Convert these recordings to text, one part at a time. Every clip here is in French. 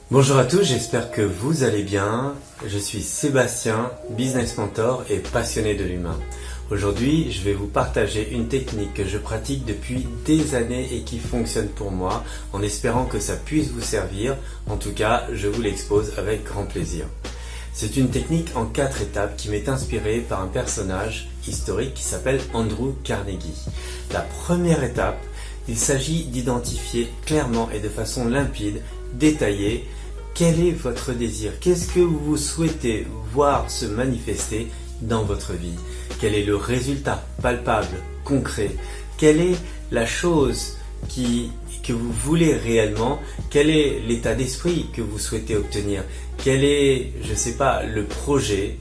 Bonjour à tous, j'espère que vous allez bien. Je suis Sébastien, business mentor et passionné de l'humain. Aujourd'hui, je vais vous partager une technique que je pratique depuis des années et qui fonctionne pour moi, en espérant que ça puisse vous servir. En tout cas, je vous l'expose avec grand plaisir. C'est une technique en 4 étapes qui m'est inspirée par un personnage historique qui s'appelle Andrew Carnegie. La première étape, il s'agit d'identifier clairement et de façon limpide, détaillée, quel est votre désir? Qu'est-ce que vous souhaitez voir se manifester dans votre vie? Quel est le résultat palpable, concret? Quelle est la chose que vous voulez réellement? Quel est l'état d'esprit que vous souhaitez obtenir? Quel est, je ne sais pas, le projet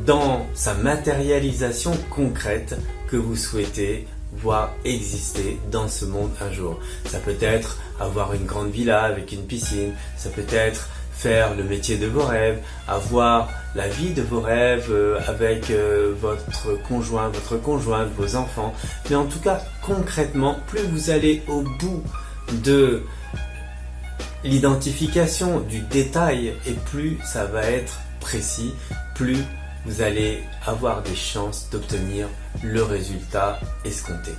dans sa matérialisation concrète que vous souhaitez voir exister dans ce monde un jour? Ça peut être avoir une grande villa avec une piscine, ça peut être faire le métier de vos rêves, avoir la vie de vos rêves avec votre conjoint, votre conjointe, vos enfants. Mais en tout cas, concrètement, plus vous allez au bout de l'identification du détail et plus ça va être précis, plus vous allez avoir des chances d'obtenir le résultat escompté.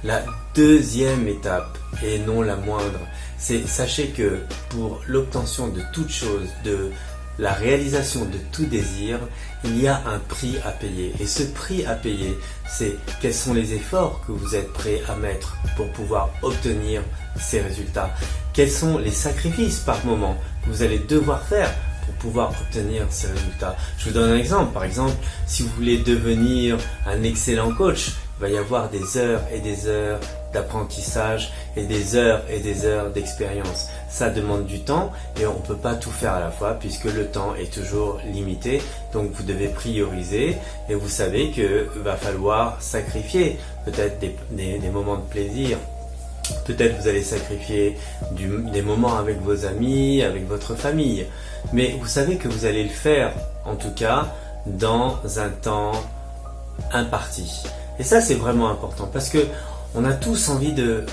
La deuxième étape, et non la moindre, c'est sachez que pour l'obtention de toute chose, de la réalisation de tout désir, il y a un prix à payer. Et ce prix à payer, c'est quels sont les efforts que vous êtes prêts à mettre pour pouvoir obtenir ces résultats. Quels sont les sacrifices par moment que vous allez devoir faire pour pouvoir obtenir ces résultats. Je vous donne un exemple. Par exemple, si vous voulez devenir un excellent coach, il va y avoir des heures et des heures d'apprentissage et des heures d'expérience. Ça demande du temps et on ne peut pas tout faire à la fois puisque le temps est toujours limité. Donc vous devez prioriser et vous savez qu'il va falloir sacrifier peut-être des moments de plaisir. Peut-être vous allez sacrifier des moments avec vos amis, avec votre famille. Mais vous savez que vous allez le faire, en tout cas, dans un temps imparti. Et ça, c'est vraiment important parce que on a tous envie de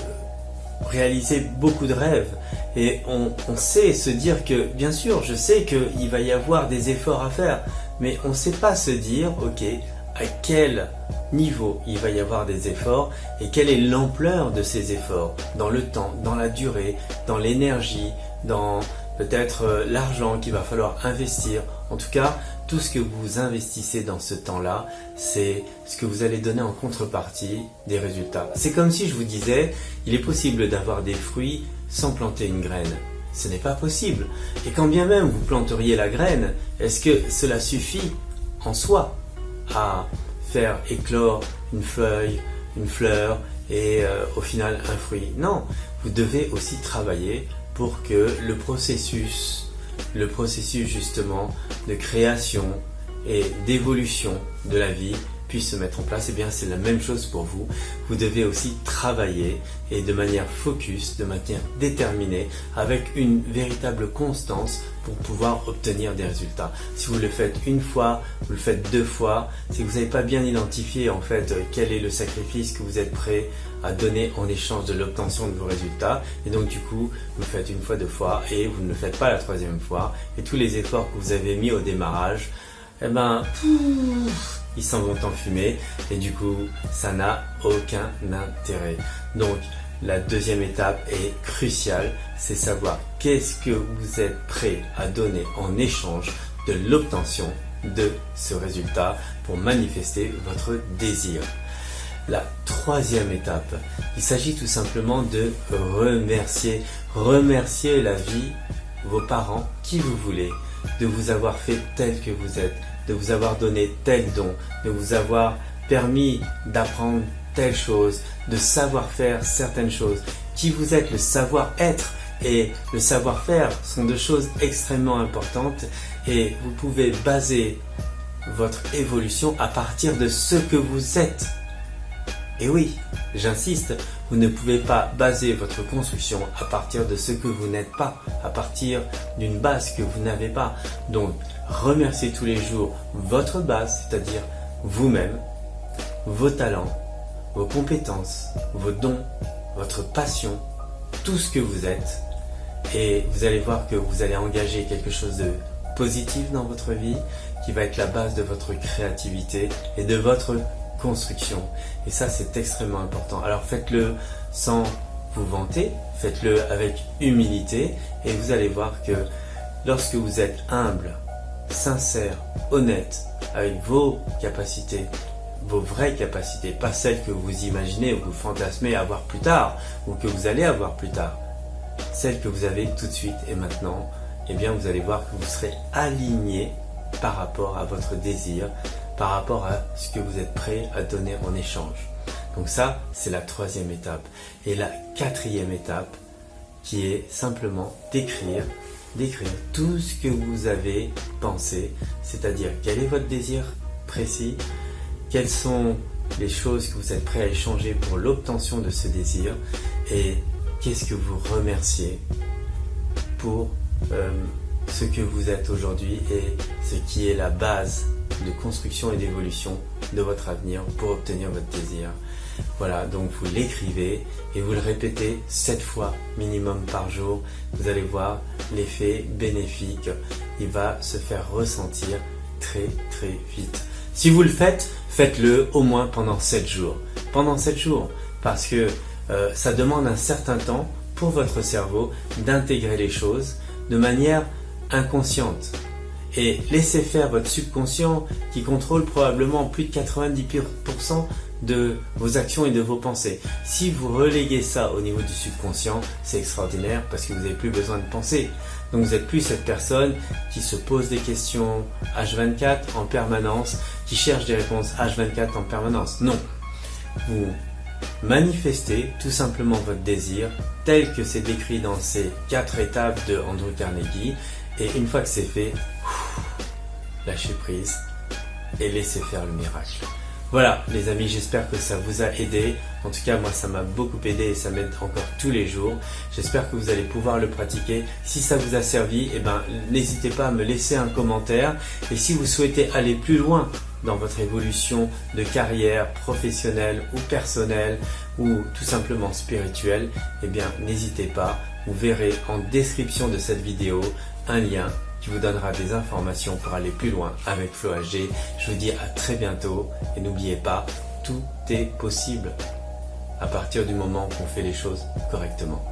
réaliser beaucoup de rêves. Et on sait se dire que, bien sûr, je sais qu'il va y avoir des efforts à faire. Mais on ne sait pas se dire, ok, à quel niveau il va y avoir des efforts et quelle est l'ampleur de ces efforts dans le temps, dans la durée, dans l'énergie, dans peut-être l'argent qu'il va falloir investir. En tout cas, tout ce que vous investissez dans ce temps-là, c'est ce que vous allez donner en contrepartie des résultats. C'est comme si je vous disais, il est possible d'avoir des fruits sans planter une graine. Ce n'est pas possible. Et quand bien même vous planteriez la graine, est-ce que cela suffit en soi à faire éclore une feuille, une fleur et au final un fruit? Non, vous devez aussi travailler pour que le processus justement de création et d'évolution de la vie puisse se mettre en place. Et bien c'est la même chose pour vous. Vous devez aussi travailler et de manière focus, de manière déterminée, avec une véritable constance pour pouvoir obtenir des résultats. Si vous le faites une fois, vous le faites 2 fois, c'est que vous n'avez pas bien identifié en fait quel est le sacrifice que vous êtes prêt à donner en échange de l'obtention de vos résultats. Et donc du coup, vous le faites 1 fois, 2 fois et vous ne le faites pas la 3e fois. Et tous les efforts que vous avez mis au démarrage, eh ben, ils s'en vont en fumée et du coup, ça n'a aucun intérêt. Donc, la 2e étape est cruciale, c'est savoir qu'est-ce que vous êtes prêt à donner en échange de l'obtention de ce résultat pour manifester votre désir. La 3e étape, il s'agit tout simplement de remercier la vie, vos parents, qui vous voulez, de vous avoir fait tel que vous êtes, de vous avoir donné tel don, de vous avoir permis d'apprendre telle chose, de savoir faire certaines choses, qui vous êtes, le savoir-être et le savoir-faire sont 2 choses extrêmement importantes et vous pouvez baser votre évolution à partir de ce que vous êtes. Et oui, j'insiste, vous ne pouvez pas baser votre construction à partir de ce que vous n'êtes pas, à partir d'une base que vous n'avez pas. Donc, remerciez tous les jours votre base, c'est-à-dire vous-même, vos talents, vos compétences, vos dons, votre passion, tout ce que vous êtes, et vous allez voir que vous allez engager quelque chose de positif dans votre vie qui va être la base de votre créativité et de votre construction. Et ça, c'est extrêmement important. Alors faites-le sans vous vanter, faites-le avec humilité et vous allez voir que lorsque vous êtes humble, sincère, honnête avec vos capacités, vos vraies capacités, pas celles que vous imaginez ou que vous fantasmez avoir plus tard ou que vous allez avoir plus tard, celles que vous avez tout de suite et maintenant, eh bien vous allez voir que vous serez aligné par rapport à votre désir, par rapport à ce que vous êtes prêt à donner en échange. Donc ça, c'est la troisième étape. Et la quatrième étape, qui est simplement d'écrire tout ce que vous avez pensé, c'est-à-dire quel est votre désir précis, quelles sont les choses que vous êtes prêt à échanger pour l'obtention de ce désir et qu'est-ce que vous remerciez pour ce que vous êtes aujourd'hui et ce qui est la base de construction et d'évolution de votre avenir pour obtenir votre désir. Voilà, donc vous l'écrivez et vous le répétez 7 fois minimum par jour. Vous allez voir l'effet bénéfique, il va se faire ressentir très très vite. Si vous le faites, faites-le au moins pendant 7 jours. Pendant 7 jours, parce que ça demande un certain temps pour votre cerveau d'intégrer les choses de manière inconsciente. Et laissez faire votre subconscient qui contrôle probablement plus de 90% de vos actions et de vos pensées. Si vous reléguez ça au niveau du subconscient, c'est extraordinaire parce que vous n'avez plus besoin de penser. Donc vous n'êtes plus cette personne qui se pose des questions H24 en permanence, qui cherche des réponses H24 en permanence. Non. Vous manifestez tout simplement votre désir tel que c'est décrit dans ces 4 étapes de Andrew Carnegie. Et une fois que c'est fait, lâchez prise et laissez faire le miracle. Voilà les amis, j'espère que ça vous a aidé. En tout cas, moi ça m'a beaucoup aidé et ça m'aide encore tous les jours. J'espère que vous allez pouvoir le pratiquer. Si ça vous a servi, n'hésitez pas à me laisser un commentaire. Et si vous souhaitez aller plus loin dans votre évolution de carrière professionnelle ou personnelle ou tout simplement spirituelle, n'hésitez pas. Vous verrez en description de cette vidéo un lien qui vous donnera des informations pour aller plus loin avec Flow HD. Je vous dis à très bientôt et n'oubliez pas, tout est possible à partir du moment qu'on fait les choses correctement.